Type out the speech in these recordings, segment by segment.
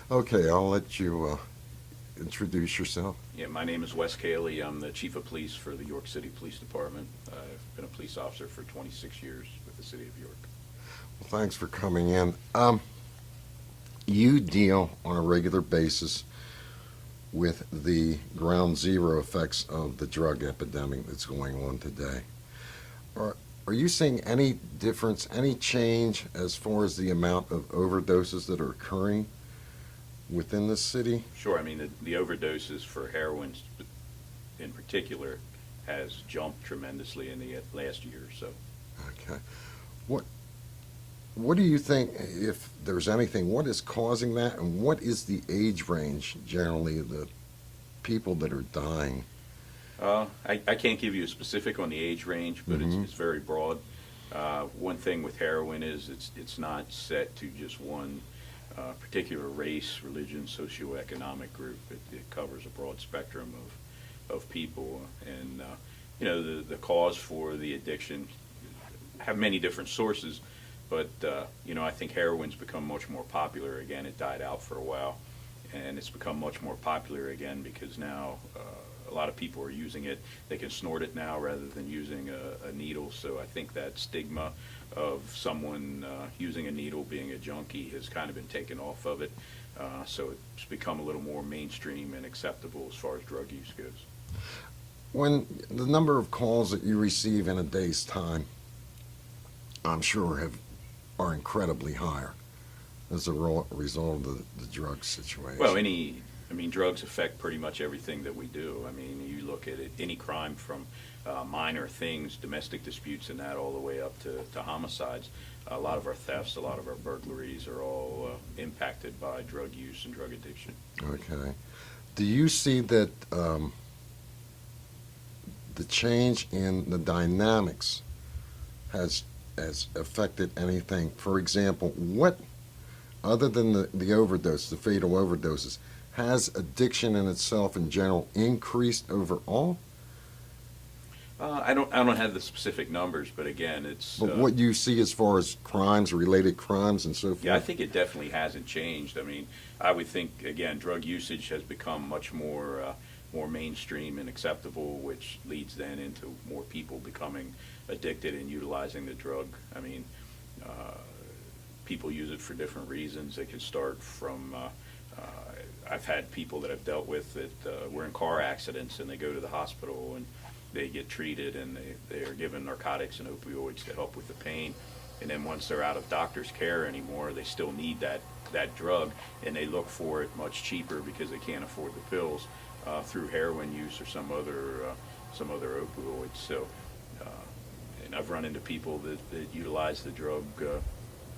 Okay, I'll let you introduce yourself. Yeah, my name is Wes Kahley. I'm the Chief of Police for the York City Police Department. I've been a police officer for 26 years with the City of York. Well, thanks for coming in. You deal on a regular basis with the ground zero effects of the drug epidemic that's going on today. Are you seeing any difference, any change as far as the amount of overdoses that are occurring within the city? Sure, I mean, the overdoses for heroin in particular has jumped tremendously in the last year or so. Okay. What do you think, if there's anything, what is causing that, and what is the age range generally of the people that are dying? I can't give you a specific on the age range, but it's very broad. One thing with heroin is it's not set to just one particular race, religion, socioeconomic group. It covers a broad spectrum of people, and the cause for the addiction have many different sources. But I think heroin's become much more popular again. It died out for a while, and it's become much more popular again because now a lot of people are using it. They can snort it now rather than using a needle. So I think that stigma of someone using a needle being a junkie has kind of been taken off of it. So it's become a little more mainstream and acceptable as far as drug use goes. When the number of calls that you receive in a day's time, I'm sure are incredibly higher as a result of the drug situation. Well, drugs affect pretty much everything that we do. I mean, you look at it, any crime from minor things, domestic disputes and that, all the way up to homicides. A lot of our thefts, a lot of our burglaries are all impacted by drug use and drug addiction. Okay. Do you see that the change in the dynamics has affected anything? For example, what, other than the overdose, the fatal overdoses, has addiction in itself in general increased overall? I don't have the specific numbers, but again, it's. But what you see as far as crimes, related crimes, and so forth? Yeah, I think it definitely hasn't changed. I mean, I would think, again, drug usage has become much more mainstream and acceptable, which leads then into more people becoming addicted and utilizing the drug. I mean, people use it for different reasons. They can start from. I've had people that I've dealt with that were in car accidents and they go to the hospital and they get treated and they are given narcotics and opioids to help with the pain. And then once they're out of doctor's care anymore, they still need that drug, and they look for it much cheaper because they can't afford the pills through heroin use or some other opioids. So, and I've run into people that utilize the drug.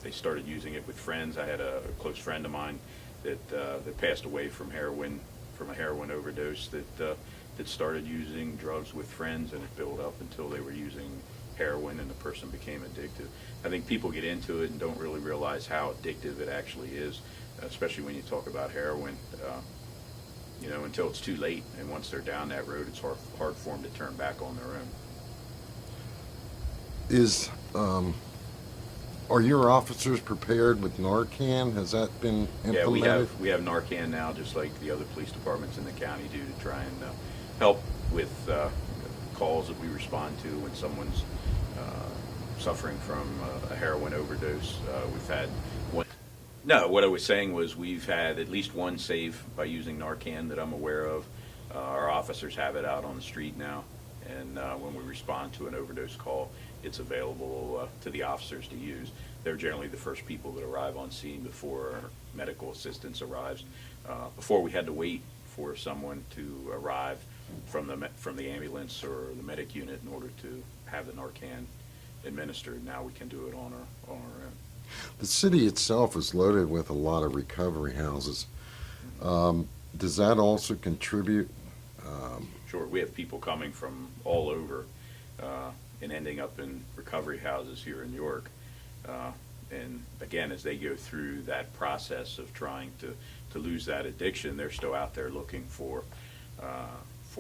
They started using it with friends. I had a close friend of mine that passed away from a heroin overdose that started using drugs with friends, and it built up until they were using heroin and the person became addicted. I think people get into it and don't really realize how addictive it actually is, especially when you talk about heroin, until it's too late. And once they're down that road, it's hard for them to turn back on their own. Are your officers prepared with Narcan? Has that been implemented? Yeah, we have Narcan now, just like the other police departments in the county do, to try and help with calls that we respond to when someone's suffering from a heroin overdose. We've had one. No, what I was saying was we've had at least one save by using Narcan that I'm aware of. Our officers have it out on the street now, and when we respond to an overdose call, it's available to the officers to use. They're generally the first people that arrive on scene before medical assistance arrives. Before we had to wait for someone to arrive from the ambulance or the medic unit in order to have the Narcan administered. Now we can do it on our own. The city itself is loaded with a lot of recovery houses. Does that also contribute? Sure, we have people coming from all over and ending up in recovery houses here in York. And again, as they go through that process of trying to lose that addiction, they're still out there looking for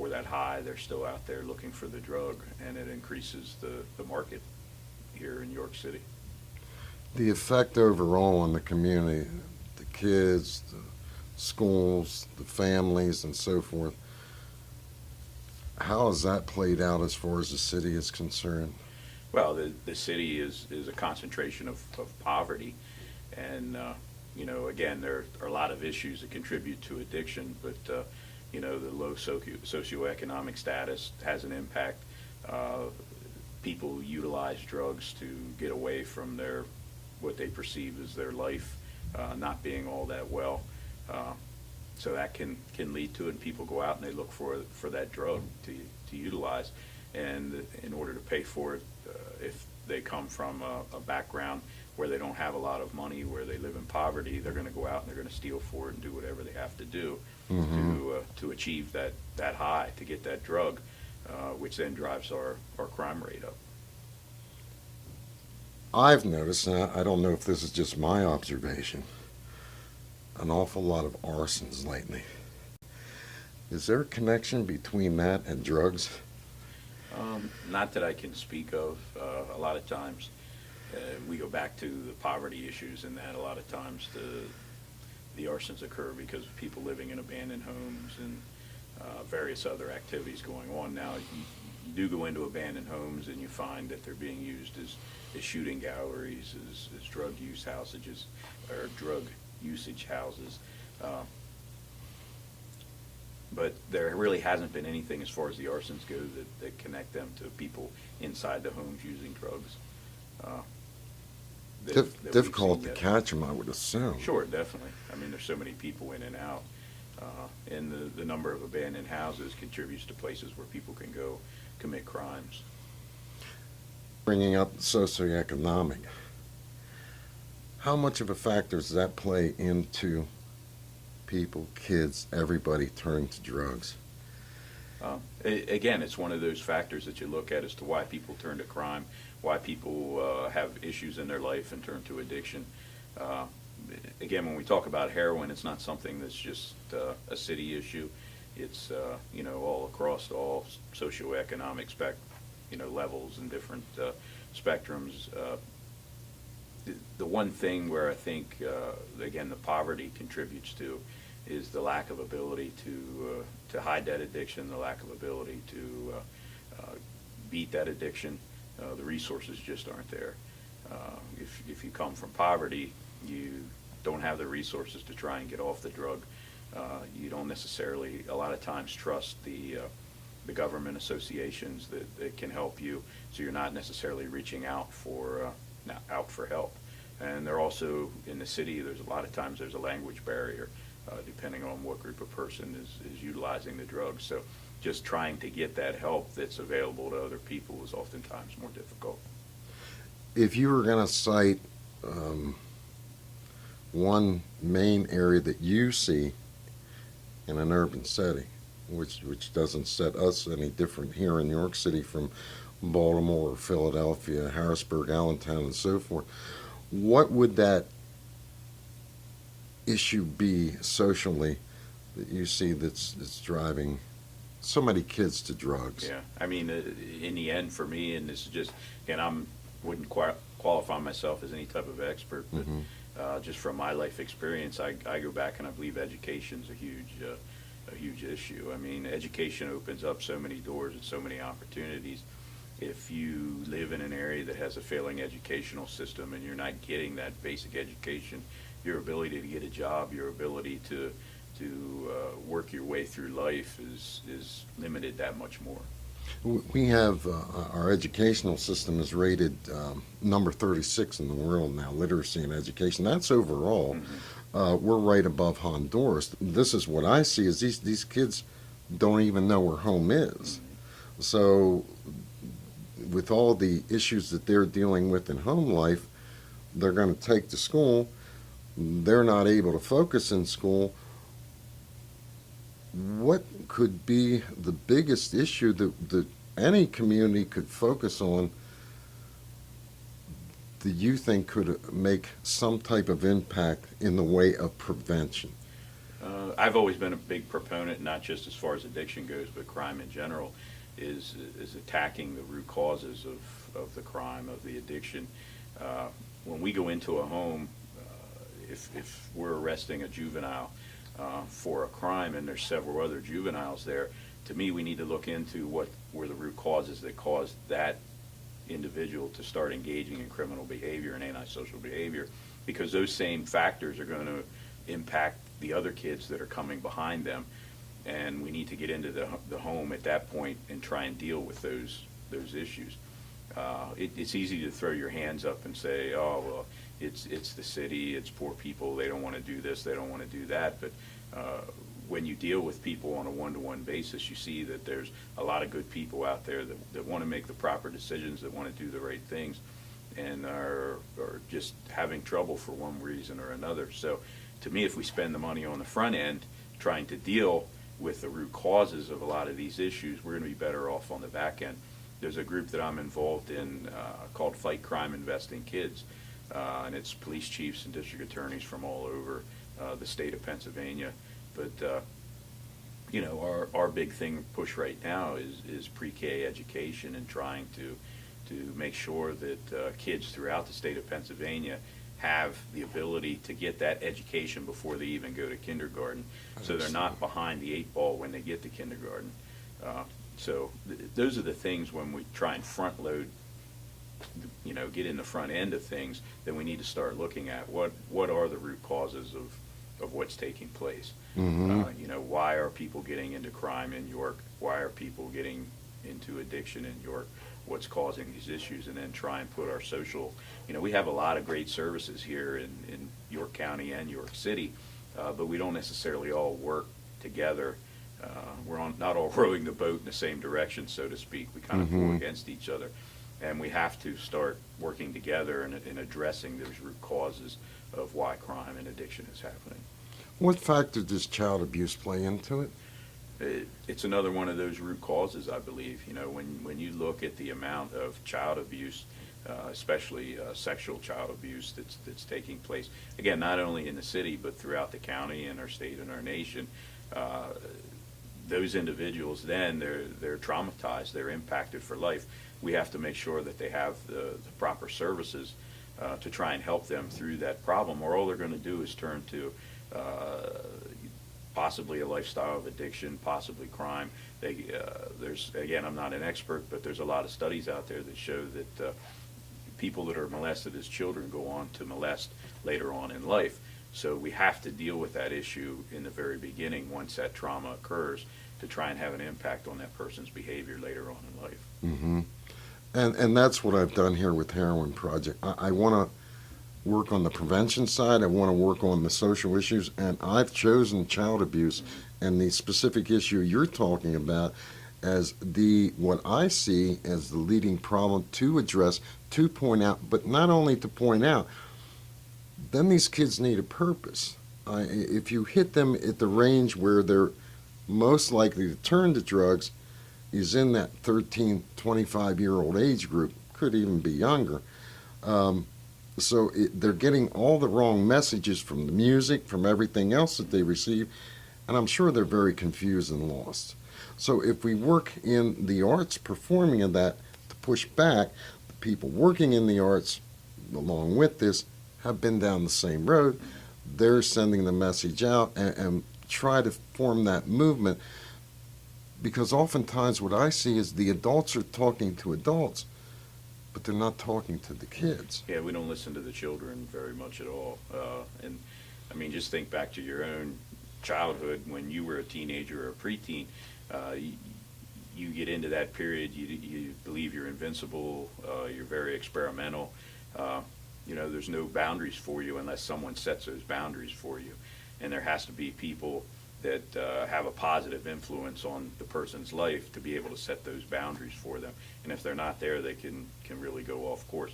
that high. They're still out there looking for the drug, and it increases the market here in York City. The effect overall on the community, the kids, schools, the families, and so forth. How has that played out as far as the city is concerned? Well, the city is a concentration of poverty. And, again, there are a lot of issues that contribute to addiction, but, the low socioeconomic status has an impact. People utilize drugs to get away from what they perceive as their life not being all that well. So that can lead to it, and people go out and they look for that drug to utilize. And in order to pay for it, if they come from a background where they don't have a lot of money, where they live in poverty, they're going to go out and they're going to steal for it and do whatever they have to do to achieve that high, to get that drug, which then drives our crime rate up. I've noticed, and I don't know if this is just my observation, an awful lot of arsons lately. Is there a connection between that and drugs? Not that I can speak of. A lot of times we go back to the poverty issues, and that a lot of times the arsons occur because of people living in abandoned homes and various other activities going on. Now, you do go into abandoned homes and you find that they're being used as shooting galleries, as drug use houses, or drug usage houses. But there really hasn't been anything as far as the arsons go that connect them to people inside the homes using drugs. that we've Difficult seen to yet. catch them, I would assume. Sure, definitely. I mean, there's so many people in and out, and the number of abandoned houses contributes to places where people can go commit crimes. Bringing up socioeconomic, how much of a factor does that play into people, kids, everybody turning to drugs? Again, it's one of those factors that you look at as to why people turn to crime, why people have issues in their life and turn to addiction. Again, when we talk about heroin, it's not something that's just a city issue. It's all across all socioeconomic levels and different spectrums. The one thing where I think, again, the poverty contributes to is the lack of ability to hide that addiction, the lack of ability to beat that addiction. The resources just aren't there. If you come from poverty, you don't have the resources to try and get off the drug. You don't necessarily, a lot of times, trust the government associations that can help you, so you're not necessarily reaching out for help. And they're also, in the city, there's a lot of times there's a language barrier, depending on what group of person is utilizing the drug. So just trying to get that help that's available to other people is oftentimes more difficult. If you were going to cite one main area that you see in an urban setting, which doesn't set us any different here in New York City from Baltimore, Philadelphia, Harrisburg, Allentown, and so forth, what would that issue be socially that you see that's driving so many kids to drugs? Yeah, I mean, in the end, for me, and this is just, again, wouldn't qualify myself as any type of expert, but just from my life experience, I go back and I believe education's a huge issue. I mean, education opens up so many doors and so many opportunities. If you live in an area that has a failing educational system and you're not getting that basic education, your ability to get a job, your ability to work your way through life is limited that much more. We have our educational system is rated number 36 in the world now, literacy and education. That's overall. We're right above Honduras. This is what I see is these kids don't even know where home is. So with all the issues that they're dealing with in home life, they're going to take to school. They're not able to focus in school. What could be the biggest issue that any community could focus on that you think could make some type of impact in the way of prevention? I've always been a big proponent, not just as far as addiction goes, but crime in general, is attacking the root causes of the crime, of the addiction. When we go into a home, if we're arresting a juvenile, for a crime, and there's several other juveniles there. To me, we need to look into what were the root causes that caused that individual to start engaging in criminal behavior and antisocial behavior, because those same factors are going to impact the other kids that are coming behind them, and we need to get into the home at that point and try and deal with those issues. It's easy to throw your hands up and say, oh, well, it's the city, it's poor people, they don't want to do this, they don't want to do that, but when you deal with people on a one-to-one basis, you see that there's a lot of good people out there that want to make the proper decisions, that want to do the right things, and are just having trouble for one reason or another. So to me, if we spend the money on the front end trying to deal with the root causes of a lot of these issues, we're going to be better off on the back end. There's a group that I'm involved in called Fight Crime Invest in Kids, and it's police chiefs and district attorneys from all over the state of Pennsylvania. But you know, our big thing push right now is pre-K education, and trying to make sure that kids throughout the state of Pennsylvania have the ability to get that education before they even go to kindergarten, so they're not behind the 8 ball when they get to kindergarten. So those are the things, when we try and front load, you know, get in the front end of things, then we need to start looking at what are the root causes of what's taking place. You know, why are people getting into crime in York? Why are people getting into addiction in York? What's causing these issues? And then try and put our social, you know, we have a lot of great services here in York County and York City, but we don't necessarily all work together. We're not all rowing the boat in the same direction, so to speak. We kind of pull against each other, and we have to start working together in addressing those root causes of why crime and addiction is happening. What factor does child abuse play into it? It's another one of those root causes, I believe. You know, when you look at the amount of child abuse, especially sexual child abuse that's taking place, again, not only in the city but throughout the county and our state and our nation, those individuals, then they're traumatized, they're impacted for life. We have to make sure that they have the proper services to try and help them through that problem, or all they're going to do is turn to possibly a lifestyle of addiction, possibly crime. There's, again, I'm not an expert, but there's a lot of studies out there that show that people that are molested as children go on to molest later on in life. So we have to deal with that issue in the very beginning, once that trauma occurs, to try and have an impact on that person's behavior later on in life. Mm-hmm. And that's what I've done here with Heroin Project. I want to work on the prevention side. I want to work on the social issues, and I've chosen child abuse and the specific issue you're talking about as what I see as the leading problem to address, to point out, but not only to point out. Then these kids need a purpose. If you hit them at the range where they're most likely to turn to drugs is in that 13, 25-year-old age group, could even be younger. So they're getting all the wrong messages from the music, from everything else that they receive, and I'm sure they're very confused and lost. So if we work in the arts, performing of that, to push back, the people working in the arts, along with this, have been down the same road. They're sending the message out and try to form that movement, because oftentimes what I see is the adults are talking to adults, but they're not talking to the kids. Yeah, we don't listen to the children very much at all. And I mean, just think back to your own childhood when you were a teenager or a preteen. You get into that period, you believe you're invincible, you're very experimental. You know, there's no boundaries for you unless someone sets those boundaries for you. And there has to be people that have a positive influence on the person's life to be able to set those boundaries for them. And if they're not there, they can really go off course.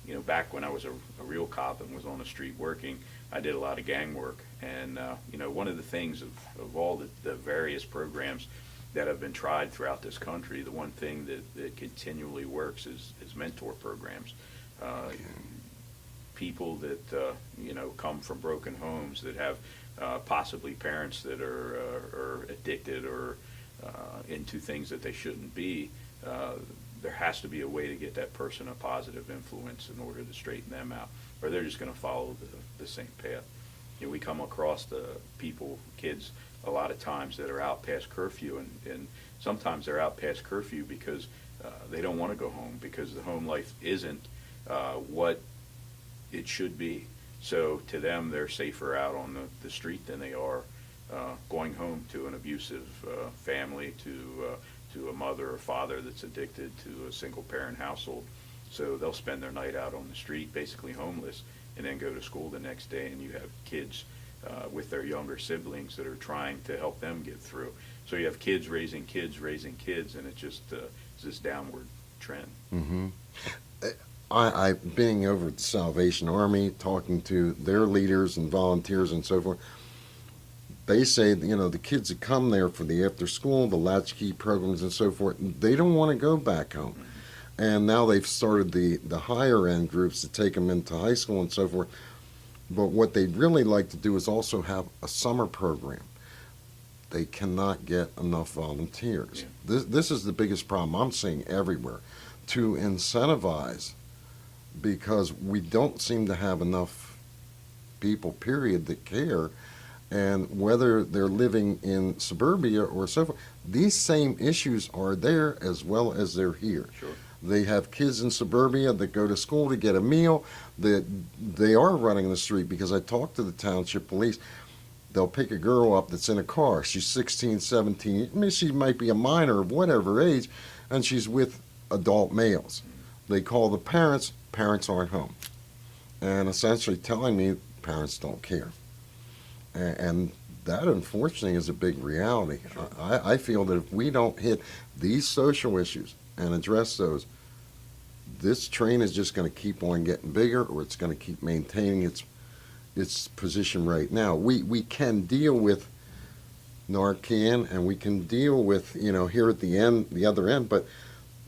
You know, back when I was a real cop and was on the street working, I did a lot of gang work. And, you know, one of the things of all the various programs that have been tried throughout this country, the one thing that continually works is mentor programs. People that, you know, come from broken homes, that have possibly parents that are addicted or into things that they shouldn't be. There has to be a way to get that person a positive influence in order to straighten them out, or they're just going to follow the same path. we come across the kids a lot of times that are out past curfew, and sometimes they're out past curfew because they don't want to go home because the home life isn't what it should be. So to them, they're safer out on the street than they are going home to an abusive family, to a mother or father that's addicted, to a single parent household. So they'll spend their night out on the street, basically homeless, and then go to school the next day, and you have kids with their younger siblings that are trying to help them get through. So you have kids raising kids, and it just is this downward trend. Mm-hmm. I being over at the Salvation Army, talking to their leaders and volunteers and so forth, they say, the kids that come there for the after school, the latchkey programs and so forth, they don't want to go back home. Mm-hmm. And now they've started the higher end groups to take them into high school and so forth. But what they'd really like to do is also have a summer program. They cannot get enough volunteers. Yeah. This is the biggest problem I'm seeing everywhere, to incentivize, because we don't seem to have enough people, period, that care. And whether they're living in suburbia or so forth, these same issues are there as well as they're here. Sure. They have kids in suburbia that go to school to get a meal, that they are running the street, because I talked to the township police. They'll pick a girl up that's in a car. She's 16, 17. I mean, she might be a minor of whatever age, and she's with adult males. They call the parents. Parents aren't home. And essentially telling me parents don't care. And that, unfortunately, is a big reality. Sure. I feel that if we don't hit these social issues and address those, this train is just going to keep on getting bigger, or it's going to keep maintaining its position right now. We can deal with Narcan, and we can deal with, here at the other end, but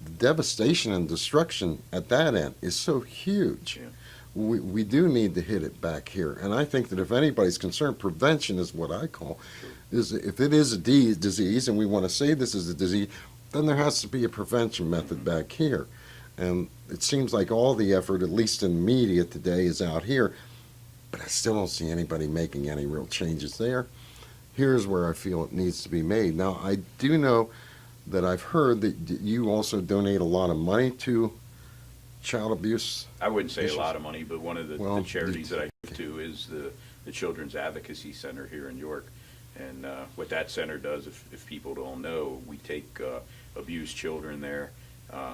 the devastation and destruction at that end is so huge. Yeah. We do need to hit it back here. And I think that if anybody's concerned, prevention is what I call, is if it is a disease and we want to say this is a disease, then there has to be a prevention method back here. And it seems like all the effort, at least in the media today, is out here, but I still don't see anybody making any real changes there. Here's where I feel it needs to be made. Now, I do know that I've heard that you also donate a lot of money to child abuse. I wouldn't say issues. A lot of money, but one of the charities that I give to is the Children's Advocacy Center here in York. And what that center does, if people don't know, we take abused children there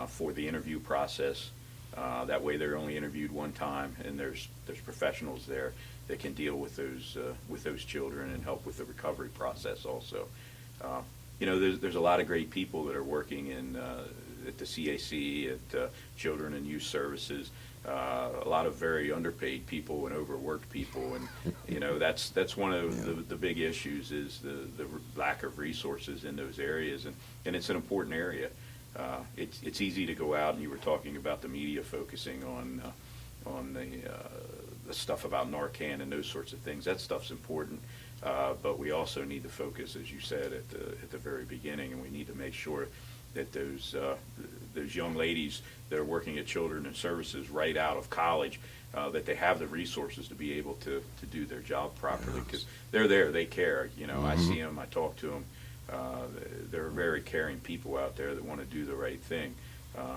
for the interview process. That way they're only interviewed one time, and there's professionals there that can deal with those children and help with the recovery process also. There's a lot of great people that are working at the CAC, at Children and Youth Services. A lot of very underpaid people and overworked people, and that's one of the big issues is the lack of resources in those areas, and it's an important area. It's easy to go out, and you were talking about the media focusing on the stuff about Narcan and those sorts of things. That stuff's important, but we also need to focus, as you said at the very beginning, and we need to make sure that those young ladies that are working at Children and Services right out of college, that they have the resources to be able to do their job properly, because they're there, they care. Mm-hmm. I see them, I talk to them. They're very caring people out there that want to do the right thing,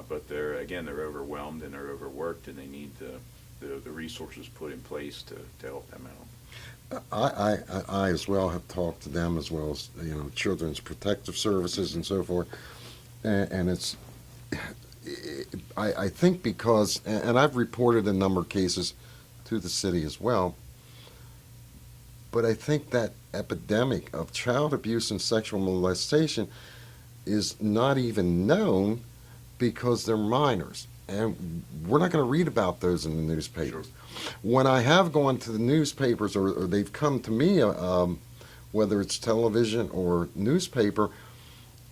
but they're overwhelmed and they're overworked, and they need the resources put in place to help them out. I as well have talked to them, as well as Children's Protective Services and so forth, and it's I think because, and I've reported a number of cases to the city as well, but I think that epidemic of child abuse and sexual molestation is not even known because they're minors. And we're not going to read about those in the newspapers. Sure. When I have gone to the newspapers, or they've come to me, whether it's television or newspaper,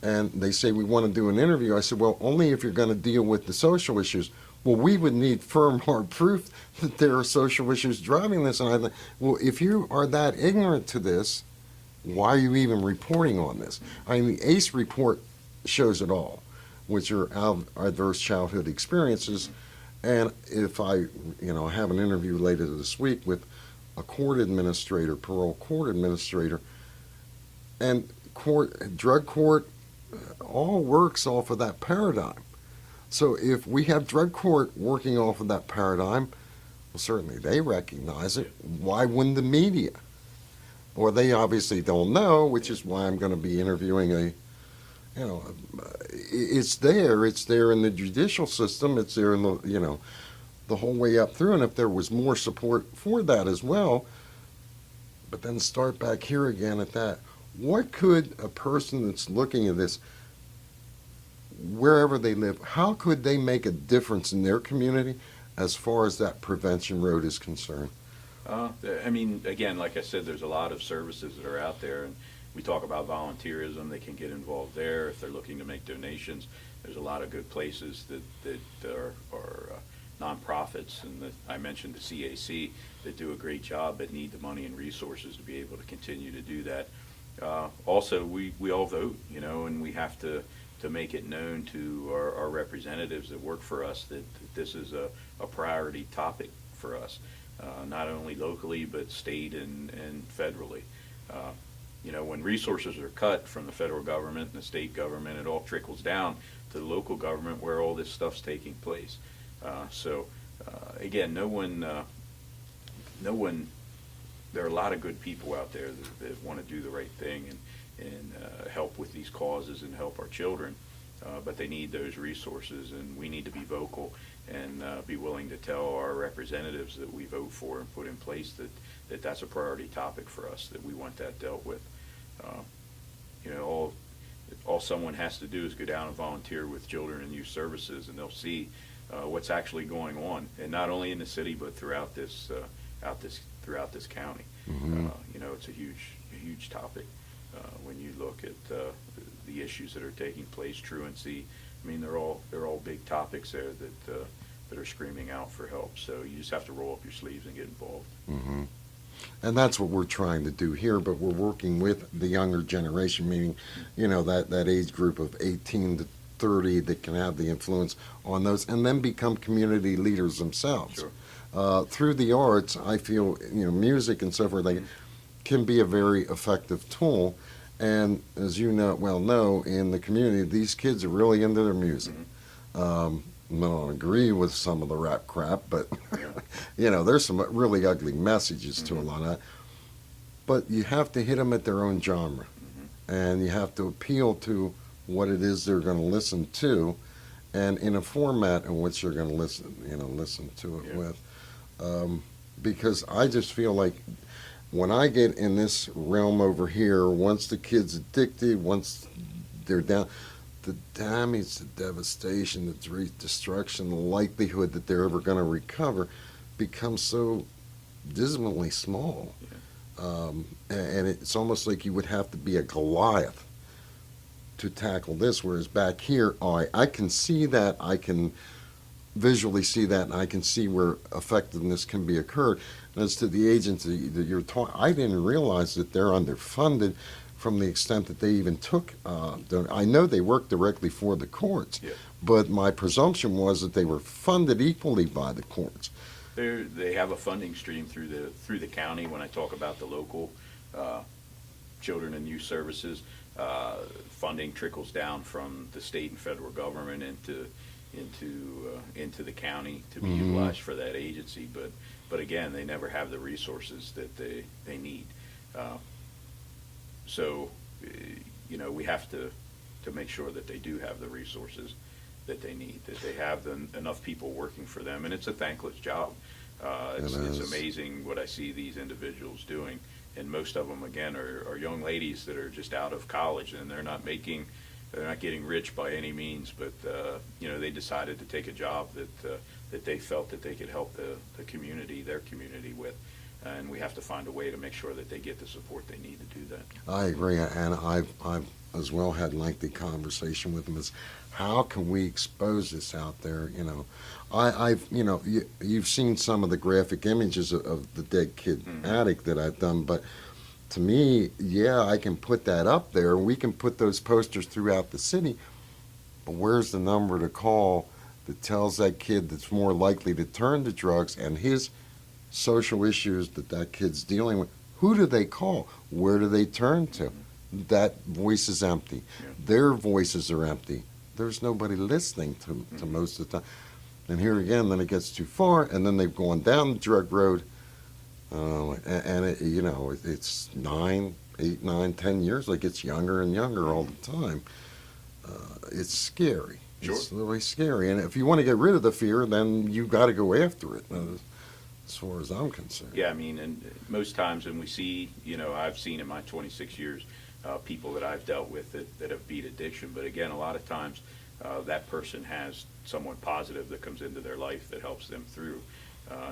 and they say, we want to do an interview, I said, well, only if you're going to deal with the social issues. Well, we would need firm, hard proof that there are social issues driving this. And I think, well, if you are that ignorant to this, why are you even reporting on this? I mean, the ACE report shows it all, which are adverse childhood experiences. And if I have an interview later this week with a court administrator, parole court administrator, and drug court all works off of that paradigm. So if we have drug court working off of that paradigm, well, certainly they recognize it. Why wouldn't the media? Or they obviously don't know, which is why I'm going to be interviewing it's there in the judicial system, it's there in the whole way up through, and if there was more support for that as well, but then start back here again at that. What could a person that's looking at this, wherever they live, how could they make a difference in their community as far as that prevention road is concerned? I mean, again, like I said, there's a lot of services that are out there, and we talk about volunteerism. They can get involved there if they're looking to make donations. There's a lot of good places that are nonprofits, and I mentioned the CAC that do a great job but need the money and resources to be able to continue to do that. Also, we all vote, and we have to make it known to our representatives that work for us that this is a priority topic for us, not only locally but state and federally. When resources are cut from the federal government and the state government, it all trickles down to the local government where all this stuff's taking place. Again, no one, there are a lot of good people out there that want to do the right thing and help with these causes and help our children, but they need those resources, and we need to be vocal and be willing to tell our representatives that we vote for and put in place that's a priority topic for us, that we want that dealt with. All someone has to do is go down and volunteer with Children and Youth Services, and they'll see what's actually going on, and not only in the city but throughout this county. Mm-hmm. It's a huge topic when you look at the issues that are taking place. Truancy. I mean, they're all big topics there that are screaming out for help. So you just have to roll up your sleeves and get involved. Mm-hmm. And that's what we're trying to do here, but we're working with the younger generation, meaning, that age group of 18 to 30 that can have the influence on those and then become community leaders themselves. Sure. Through the arts, I feel, music and so forth, they can be a very effective tool. And as you know, in the community, these kids are really into their music. Mm-hmm. I don't agree with some of the rap crap, but there's some really ugly messages to a lot of that. But you have to hit them at their own genre, and you have to appeal to what it is they're going to listen to, and in a format in which they're going to listen to it with. Because I just feel like when I get in this realm over here, once the kid's addicted, once they're down, the damage, the devastation, the destruction, the likelihood that they're ever going to recover becomes so dismally small. Yeah. And it's almost like you would have to be a Goliath to tackle this, whereas back here, I can see that, I can visually see that, and I can see where effectiveness can be occurred. And as to the agency that you're talking, I didn't realize that they're underfunded from the extent that they even took, I know they work directly for the courts, but my presumption was that they were funded equally by the courts. They have a funding stream through the county. When I talk about the local Children and Youth Services, funding trickles down from the state and federal government into the county to be utilized for that agency. But again, they never have the resources that they need. So, we have to make sure that they do have the resources that they need, that they have enough people working for them. And it's a thankless job. It's amazing what I see these individuals doing. And most of them, again, are young ladies that are just out of college, and they're not getting rich by any means, but they decided to take a job that they felt that they could help their community with. And we have to find a way to make sure that they get the support they need to do that. I agree, and I've as well had lengthy conversation with them. Is how can we expose this out there? You've seen some of the graphic images of the dead kid addict that I've done, but to me, I can put that up there. We can put those posters throughout the city, but where's the number to call that tells that kid that's more likely to turn to drugs and his social issues that that kid's dealing with, who do they call? Where do they turn to? That voice is empty. Yeah. Their voices are empty. There's nobody listening to most of the time. And here again, then it gets too far, and then they've gone down the drug road, and it, you know, it's 9, 8, 9, 10 years. Like, it's younger and younger all the time. It's scary. Sure. It's really scary. And if you want to get rid of the fear, then you got to go after it, as far as I'm concerned. Yeah, I mean, and most times when we see, you know, I've seen in my 26 years people that I've dealt with that have beat addiction. But again, a lot of times that person has someone positive that comes into their life that helps them through.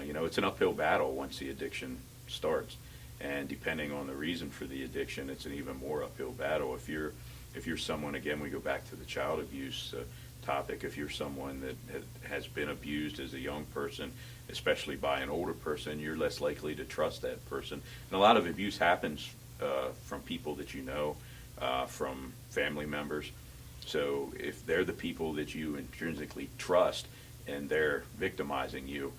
You know, it's an uphill battle once the addiction starts. And depending on the reason for the addiction, it's an even more uphill battle. If you're someone, again, we go back to the child abuse topic. If you're someone that has been abused as a young person, especially by an older person, you're less likely to trust that person. And a lot of abuse happens from people that you know, from family members. So if they're the people that you intrinsically trust and they're victimizing you,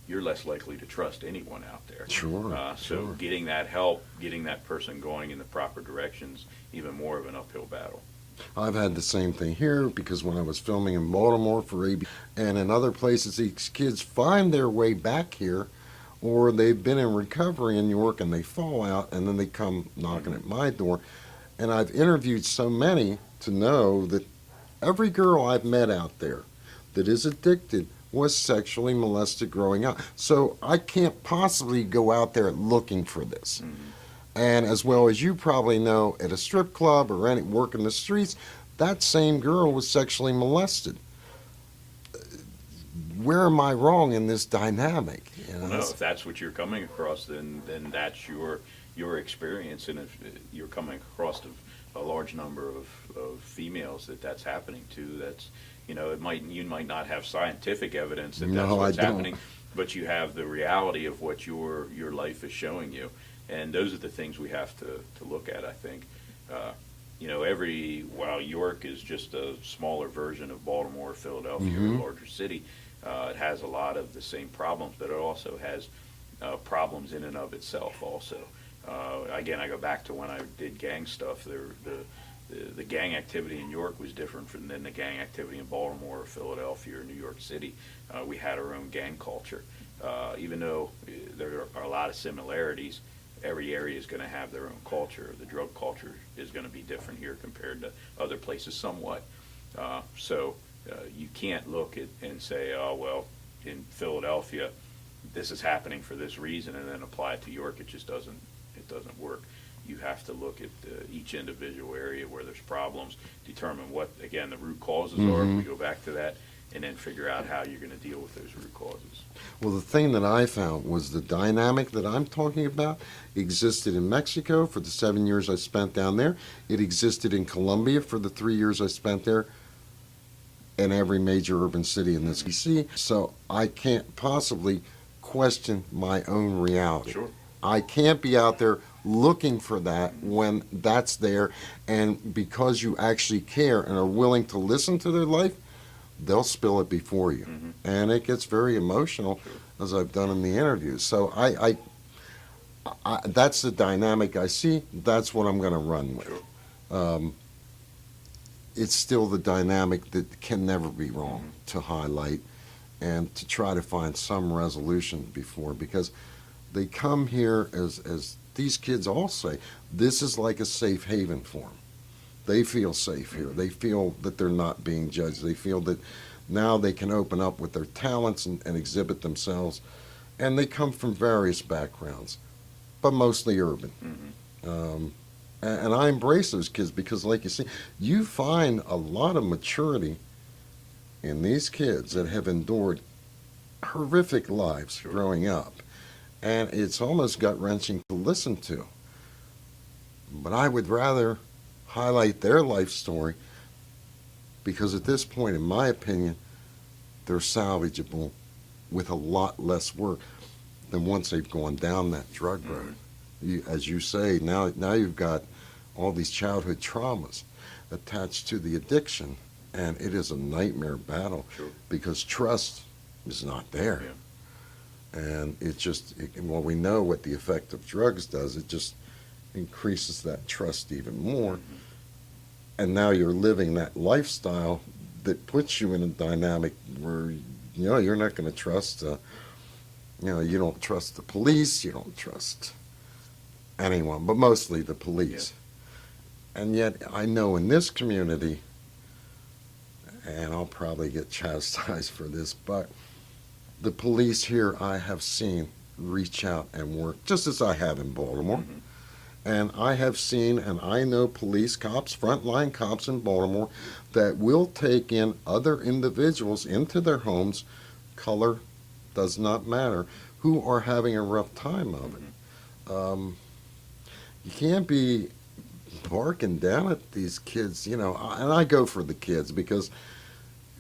you're less likely to trust anyone out there. Sure. So sure. getting that help, getting that person going in the proper directions, even more of an uphill battle. I've had the same thing here because when I was filming in Baltimore for AB and in other places, these kids find their way back here, or they've been in recovery in New York and they fall out and then they come knocking at my door. And I've interviewed so many to know that every girl I've met out there that is addicted was sexually molested growing up. So I can't possibly go out there looking for this. Mm-hmm. And as well as you probably know, at a strip club or any work in the streets, that same girl was sexually molested. Where am I wrong in this dynamic? You know, Well, no, if that's what you're coming across, then that's your experience. And if you're coming across a large number of females that's happening to, that's, you know, you might not have scientific evidence that that's No, what's I don't. happening, but you have the reality of what your life is showing you. And those are the things we have to look at, I think. You know, while York is just a smaller version of Baltimore, Philadelphia, or a larger city, it has a lot of the same problems, but it also has problems in and of itself also. Again, I go back to when I did gang stuff. The gang activity in York was different than the gang activity in Baltimore, or Philadelphia, or New York City. We had our own gang culture. Even though there are a lot of similarities, every area is going to have their own culture. The drug culture is going to be different here compared to other places somewhat. So you can't look at and say, oh, well, in Philadelphia, this is happening for this reason, and then apply it to York. It just doesn't work. You have to look at each individual area where there's problems, determine what, again, the root causes are, if we go back to that, and then figure out how you're going to deal with those root causes. Well, the thing that I found was the dynamic that I'm talking about existed in Mexico for the 7 years I spent down there. It existed in Colombia for the 3 years I spent there, and every major urban city in this DC. So I can't possibly question my own reality. Sure. I can't be out there looking for that when that's there, and because you actually care and are willing to listen to their life, they'll spill it before you. And it gets very emotional, as I've done in the interviews. So I that's the dynamic I see. That's what I'm going to run with. Sure. It's still the dynamic that can never be wrong to highlight and to try to find some resolution before, because they come here as these kids all say, this is like a safe haven for them. They feel safe here. They feel that they're not being judged. They feel that now they can open up with their talents and exhibit themselves. And they come from various backgrounds, but mostly urban. And I embrace those kids because, like you see, you find a lot of maturity in these kids that have endured horrific lives growing up. And it's almost gut-wrenching to listen to. But I would rather highlight their life story because at this point, in my opinion, they're salvageable with a lot less work than once they've gone down that drug road. As you say, now you've got all these childhood traumas attached to the addiction, and it is a nightmare battle because trust is not there. And well, we know what the effect of drugs does. It just increases that trust even more. And now you're living that lifestyle that puts you in a dynamic where, you're not going to trust, you don't trust the police, you don't trust anyone, but mostly the police. Yeah. And yet I know in this community, and I'll probably get chastised for this, but the police here I have seen reach out and work just as I have in Baltimore. Mm-hmm. And I have seen, and I know police cops, frontline cops in Baltimore, that will take in other individuals into their homes, color does not matter, who are having a rough time of it. You can't be barking down at these kids, and I go for the kids because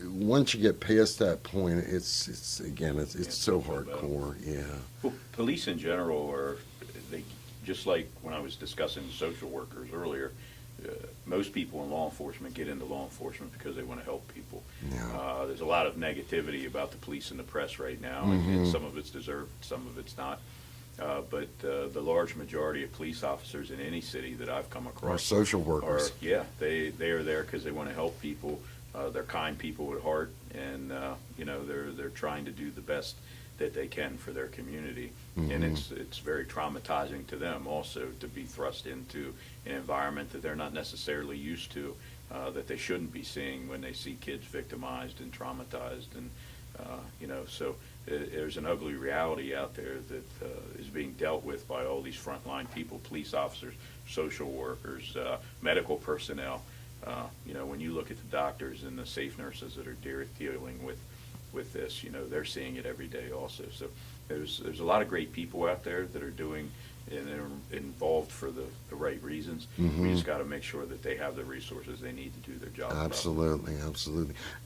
once you get past that point, it's so hardcore. Yeah. Well, police in general they just like when I was discussing social workers earlier. Most people in law enforcement get into law enforcement because they want to help people. Yeah. There's a lot of negativity about the police in the press right now, and some of it's deserved, some of it's not. But the large majority of police officers in any city that I've come across are social workers. They are there because they want to help people. They're kind people at heart, and they're trying to do the best that they can for their community. And it's very traumatizing to them also to be thrust into an environment that they're not necessarily used to, that they shouldn't be seeing when they see kids victimized and traumatized, and so there's an ugly reality out there that is being dealt with by all these frontline people, police officers, social workers, medical personnel. When you look at the doctors and the safe nurses that are dealing with this, they're seeing it every day also. So there's a lot of great people out there that are doing and are involved for the right reasons. We just got to make sure that they have the resources they need to do their job. Absolutely.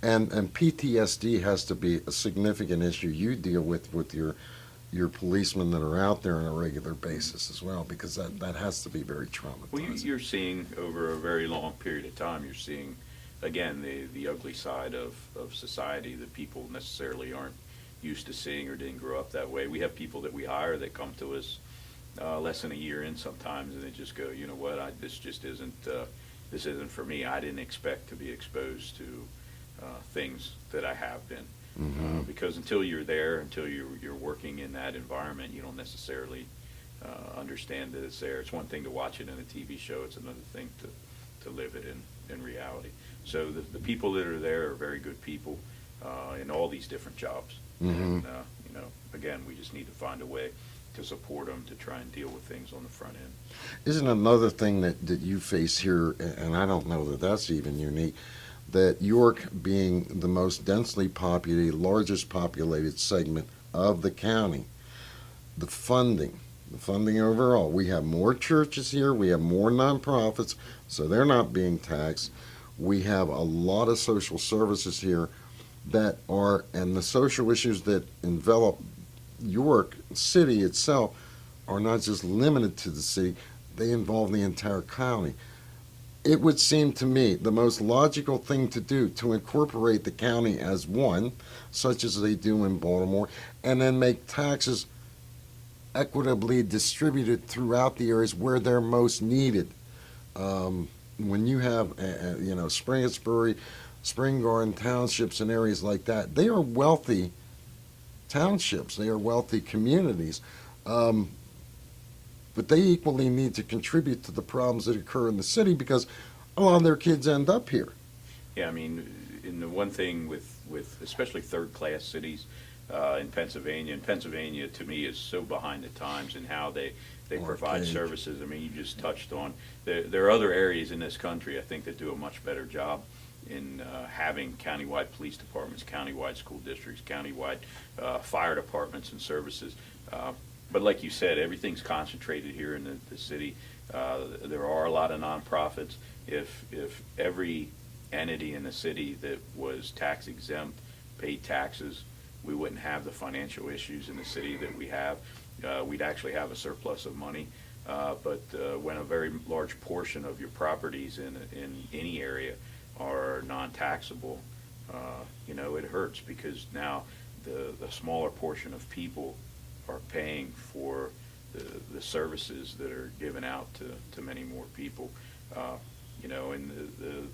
And PTSD has to be a significant issue you deal with your policemen that are out there on a regular basis as well, because that has to be very traumatizing. Well, you're seeing over a very long period of time, you're seeing, again, the ugly side of society that people necessarily aren't used to seeing or didn't grow up that way. We have people that we hire that come to us less than a year in sometimes, and they just go, you know what, this just isn't for me. I didn't expect to be exposed to things that I have been. Because until you're there, until you're working in that environment, you don't necessarily understand that it's there. It's one thing to watch it in a TV show. It's another thing to live it in reality. So the people that are there are very good people in all these different jobs. And, again, we just need to find a way to support them, to try and deal with things on the front end. Isn't another thing that you face here, and I don't know that that's even unique, that York being the most densely populated, largest populated segment of the county, the funding overall, we have more churches here, we have more nonprofits, so they're not being taxed. We have a lot of social services here and the social issues that envelop York City itself are not just limited to the city, they involve the entire county. It would seem to me the most logical thing to do to incorporate the county as one, such as they do in Baltimore, and then make taxes equitably distributed throughout the areas where they're most needed. When you have, Springersbury, Spring Garden townships and areas like that, they are wealthy townships, they are wealthy communities. But they equally need to contribute to the problems that occur in the city because a lot of their kids end up here. Yeah, I mean, in the one thing with especially third-class cities in Pennsylvania to me is so behind the times in how they provide services. I mean, you just touched on, there are other areas in this country, I think, that do a much better job in having countywide police departments, countywide school districts, countywide fire departments and services. But like you said, everything's concentrated here in the city. There are a lot of nonprofits. If every entity in the city that was tax exempt paid taxes, we wouldn't have the financial issues in the city that we have. We'd actually have a surplus of money. But when a very large portion of your properties in any area are non-taxable, it hurts because now the smaller portion of people are paying for the services that are given out to many more people. And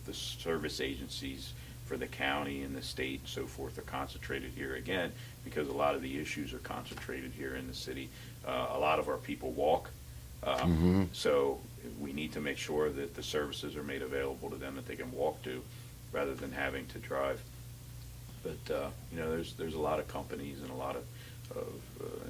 the service agencies for the county and the state and so forth are concentrated here again because a lot of the issues are concentrated here in the city. A lot of our people walk, so we need to make sure that the services are made available to them that they can walk to rather than having to drive. But there's a lot of companies and a lot of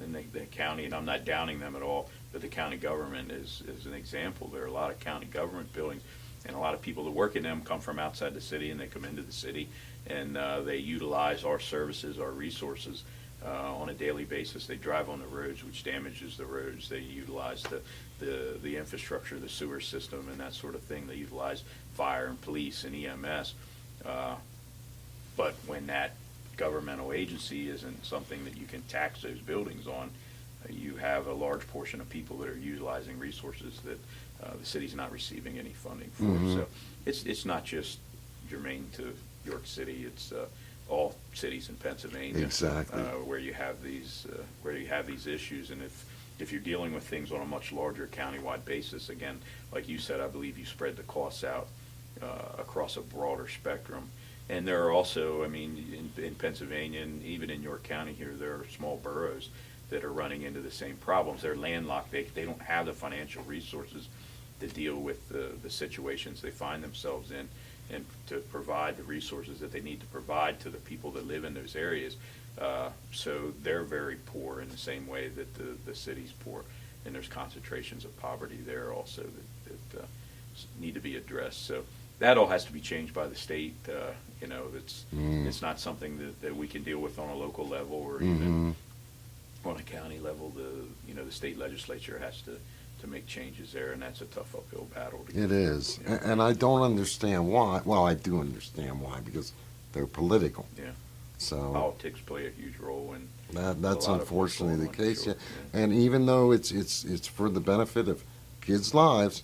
in the county, and I'm not downing them at all, but the county government is an example. There are a lot of county government buildings, and a lot of people that work in them come from outside the city, and they come into the city, and they utilize our services, our resources on a daily basis. They drive on the roads, which damages the roads. They utilize the infrastructure, the sewer system, and that sort of thing. They utilize fire and police and EMS. But when that governmental agency isn't something that you can tax those buildings on, you have a large portion of people that are utilizing resources that the city's not receiving any funding for. So it's not just germane to York City. It's all cities in Pennsylvania, Exactly. where you have these issues. And if you're dealing with things on a much larger countywide basis, again, like you said, I believe you spread the costs out across a broader spectrum. And there are also, in Pennsylvania and even in York County here, there are small boroughs that are running into the same problems. They're landlocked. They don't have the financial resources to deal with the situations they find themselves in and to provide the resources that they need to provide to the people that live in those areas. So they're very poor in the same way that the city's poor. And there's concentrations of poverty there also that need to be addressed. So that all has to be changed by the state. It's not something that we can deal with on a local level or even on a county level. The state legislature has to make changes there, and that's a tough uphill battle. It is, and I don't understand why. Well, I do understand why, because they're political. Yeah. So politics play a huge role in that's a lot of unfortunately the what's going on, case. sure. Yeah. And even though it's for the benefit of kids' lives,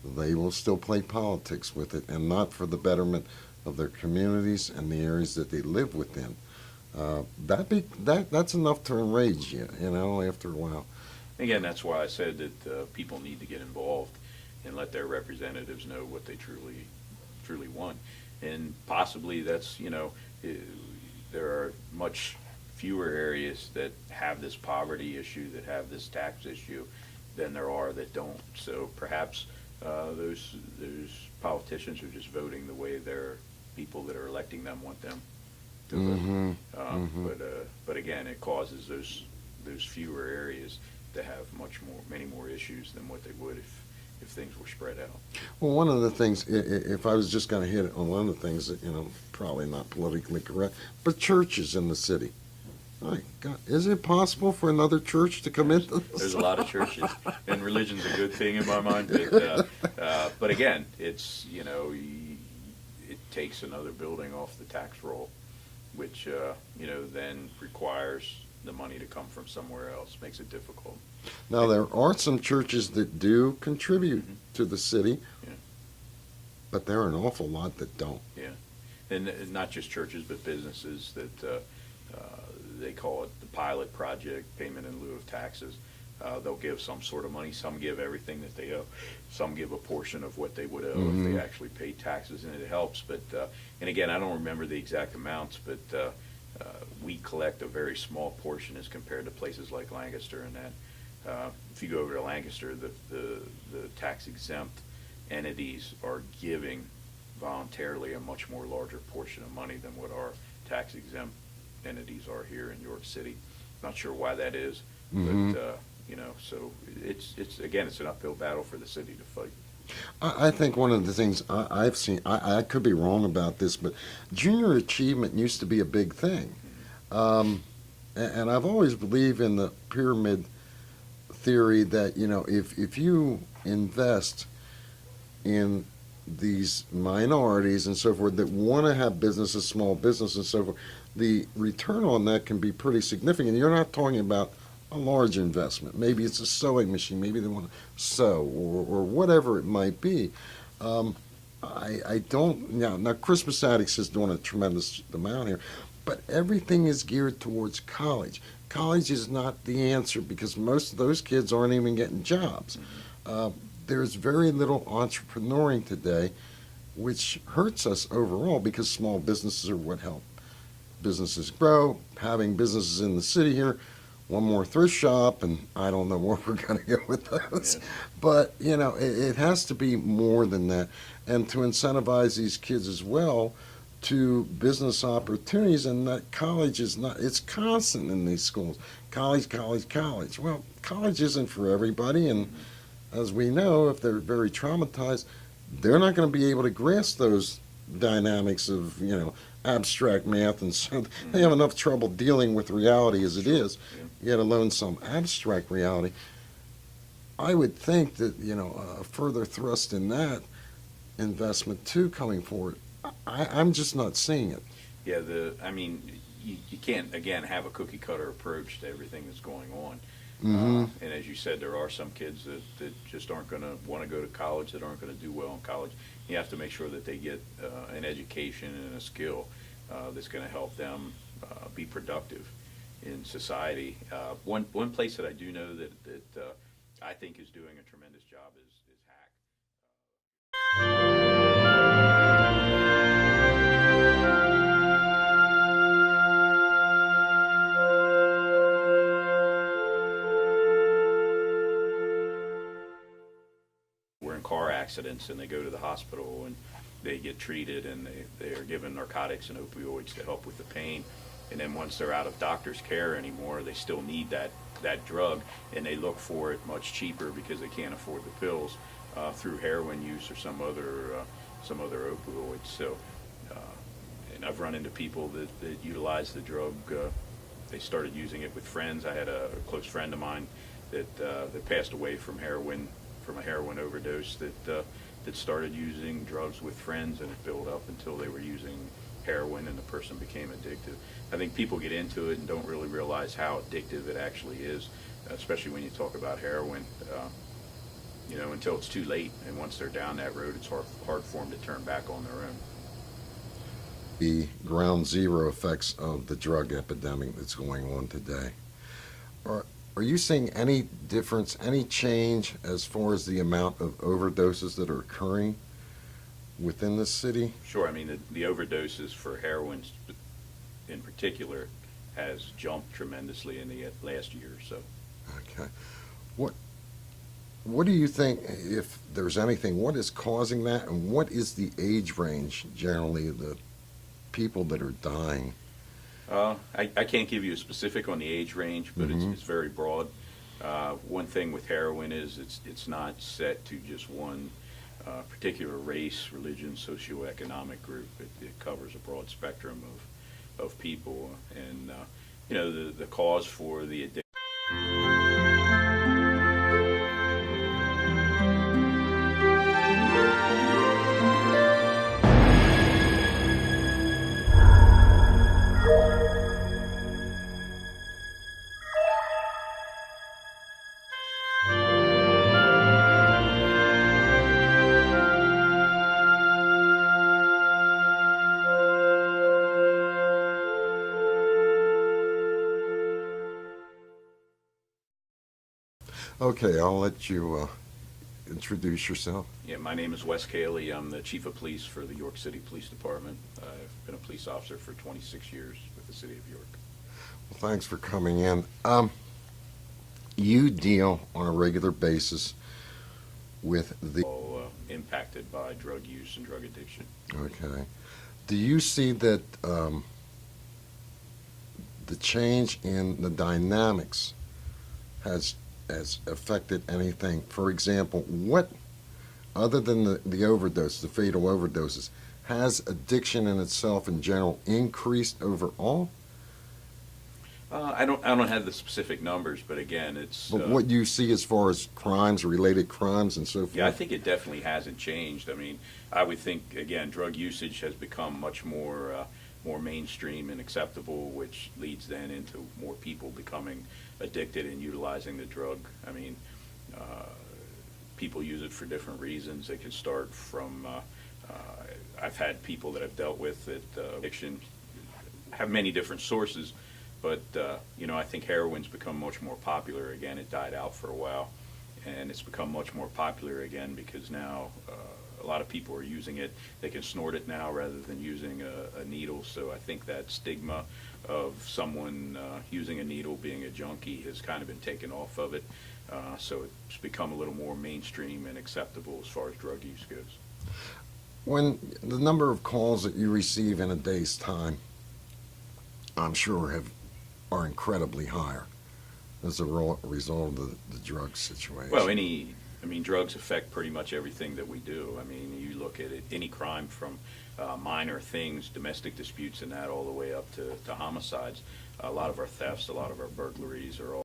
they will still play politics with it, and not for the betterment of their communities and the areas that they live within. That's enough to enrage you, after a while. Again, that's why I said that people need to get involved and let their representatives know what they truly want. And possibly that's, there are much fewer areas that have this poverty issue, that have this tax issue, than there are that don't. So perhaps those politicians are just voting the way their people that are electing them want them to vote. But again, it causes those fewer areas to have many more issues than what they would if things were spread out. Well, one of the things, if I was just going to hit on one of the things that, probably not politically correct, but churches in the city. My God, is it possible for another church to come into this? There's a lot of churches, and religion's a good thing in my mind. But again, it's it takes another building off the tax roll, which then requires the money to come from somewhere else. Makes it difficult. Now there are some churches that do contribute to the city, but there are an awful lot that don't. Yeah, and not just churches, but businesses that. They call it the pilot project, payment in lieu of taxes. They'll give some sort of money. Some give everything that they owe. Some give a portion of what they would owe if they actually pay taxes, and it helps. But and again, I don't remember the exact amounts, but we collect a very small portion as compared to places like Lancaster. And that if you go over to Lancaster, the tax exempt entities are giving voluntarily a much more larger portion of money than what our tax exempt entities are here in York City. Not sure why that is, but so it's an uphill battle for the city to fight. I think one of the things I've seen, I could be wrong about this, but junior achievement used to be a big thing, and I've always believed in the pyramid theory that if you invest in these minorities and so forth that want to have businesses, small business and so forth, the return on that can be pretty significant. You're not talking about a large investment. Maybe it's a sewing machine. Maybe they want to sew or whatever it might be. I don't, now Christmas Addicts is doing a tremendous amount here, but everything is geared towards college. College is not the answer because most of those kids aren't even getting jobs. Uh, there's very little entrepreneuring today, which hurts us overall because small businesses are what help businesses grow. Having businesses in the city here, one more thrift shop, and I don't know where we're going to go with those. Yeah. But, it has to be more than that. And to incentivize these kids as well to business opportunities, and that college is not, it's constant in these schools. College, college, college. Well, college isn't for everybody, and as we know, if they're very traumatized, they're not going to be able to grasp those dynamics of, abstract math, and so they have enough trouble dealing with reality as it is, yet alone some abstract reality. I would think that, a further thrust in that investment too coming forward, I'm just not seeing it. Yeah, you can't, again, have a cookie cutter approach to everything that's going on. And as you said, there are some kids that just aren't going to want to go to college, that aren't going to do well in college. You have to make sure that they get an education and a skill that's going to help them be productive in society. One place that I do know that I think is doing a tremendous job is Hack. We're in car accidents and they go to the hospital and they get treated and they are given narcotics and opioids to help with the pain. And then once they're out of doctor's care anymore, they still need that drug, and they look for it much cheaper because they can't afford the pills through heroin use or some other opioids. So, and I've run into people that utilize the drug. They started using it with friends. I had a close friend of mine that passed away from a heroin overdose that started using drugs with friends, and it built up until they were using heroin and the person became addicted. I think people get into it and don't really realize how addictive it actually is, especially when you talk about heroin, until it's too late. And once they're down that road, it's hard for them to turn back on their own. The ground zero effects of the drug epidemic that's going on today. Are you seeing any difference, any change as far as the amount of overdoses that are occurring within the city? Sure. I mean, the overdoses for heroin in particular has jumped tremendously in the last year or so. Okay. What do you think, if there's anything, what is causing that, and what is the age range generally of the people that are dying? I can't give you a specific on the age range, but it's very broad. One thing with heroin is it's not set to just one particular race, religion, socioeconomic group. It covers a broad spectrum of people, and the cause for the addiction. Okay, I'll let you introduce yourself. Yeah, my name is Wes Kahley. I'm the Chief of Police for the York City Police Department. I've been a police officer for 26 years with the City of York. Well, thanks for coming in. You deal on a regular basis with the... All impacted by drug use and drug addiction. Okay. Do you see that the change in the dynamics has affected anything? For example, what, other than the overdose, the fatal overdoses, has addiction in itself in general increased overall? I don't have the specific numbers, but again, it's. But what you see as far as crimes, related crimes, and so forth? Yeah, I think it definitely hasn't changed. I mean, I would think, again, drug usage has become much more mainstream and acceptable, which leads then into more people becoming addicted and utilizing the drug. I mean, people use it for different reasons. They can start from, I've had people that I've dealt with that addiction. have many different sources, but I think heroin's become much more popular again. It died out for a while, and it's become much more popular again because now a lot of people are using it. They can snort it now rather than using a needle. So I think that stigma of someone using a needle being a junkie has kind of been taken off of it. So it's become a little more mainstream and acceptable as far as drug use goes. When the number of calls that you receive in a day's time, I'm sure are incredibly higher as a result of the drug situation. Well, drugs affect pretty much everything that we do. I mean, you look at it, any crime from minor things, domestic disputes and that, all the way up to homicides. A lot of our thefts, a lot of our burglaries are all